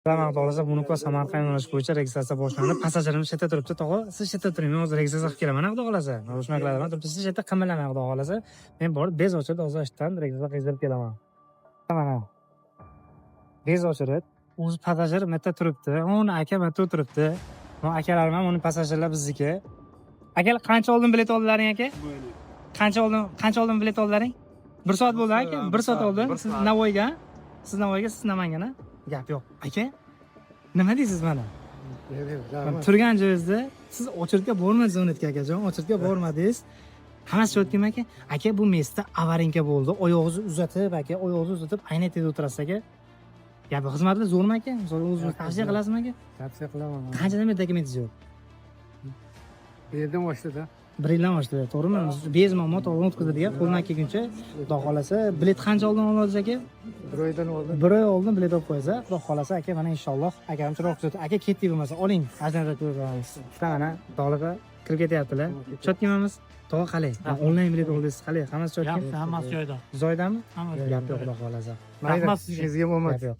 Xudo xohlasa buni Samarqand yo'nalishi bo'yicha registratsiya boshlandi. Passajirimiz chetda turibdi. Tog'a, siz chetda turing. Men hozir registratsiya qilib kelaman, Xudo xohlasa. Mana shunaqa qilaman. Turibdi, siz chetda qimirlamang, Xudo xohlasa. Men borib bez ochib, hozir ishdan registratsiya qilib kelaman. Mana. Bez ochirib, o'zi passajir bu yerda turibdi. Uni aka bu yerda o'tiribdi. Men akalarim ham, uni passajirlar bizniki. Akalar qancha oldin bilet oldilaring aka? Qancha oldin bilet oldilaring? 1 soat bo'ldi aka. 1 soat oldin. Siz Navoiyga, siz Namangan. Gap yo'q. Aka, nima deysiz mana? Turgan joyingizda siz ochirtga bormadingiz unetga akajon, ochirtga bormadingiz. Hammasi aytdim aka. Aka bu mesda avarinka bo'ldi. Oyog'ingizni uzatib aka, oyog'ingizni uzatib ayni yerda o'tirasiz aka. Gap xizmatlar zo'rmi aka? O'zingiz tavsiya qilasizmi aka? Tavsiya qilaman. Qancha nima dokumentingiz yo'q? Bu yerdan boshlada. 1 yildan boshladi, to'g'rimi? Bezma motorni o'tkazadigan qo'ldan kelguncha, xudo xolasa, bilet qancha oldin olasiz aka? 1 oydan oldin. 1 oy oldin bilet olib qo'yasiz. Xudo xolasa aka, mana inshaalloh akaim chiroq kuzatib, aka ketdik bo'lmasa, oling, ajnada ko'ramiz. Mana dog'liga kirib ketyaptilar. Chotkinamiz. Tog'a qalay? Onlayn bilet oldingiz qalay? Hammasi chotkin. Hammasi joyida. Joydami? Hammasi Gap yo'q, xudo xolasa. Rahmat sizga. Sizga omad. Gap yo'q.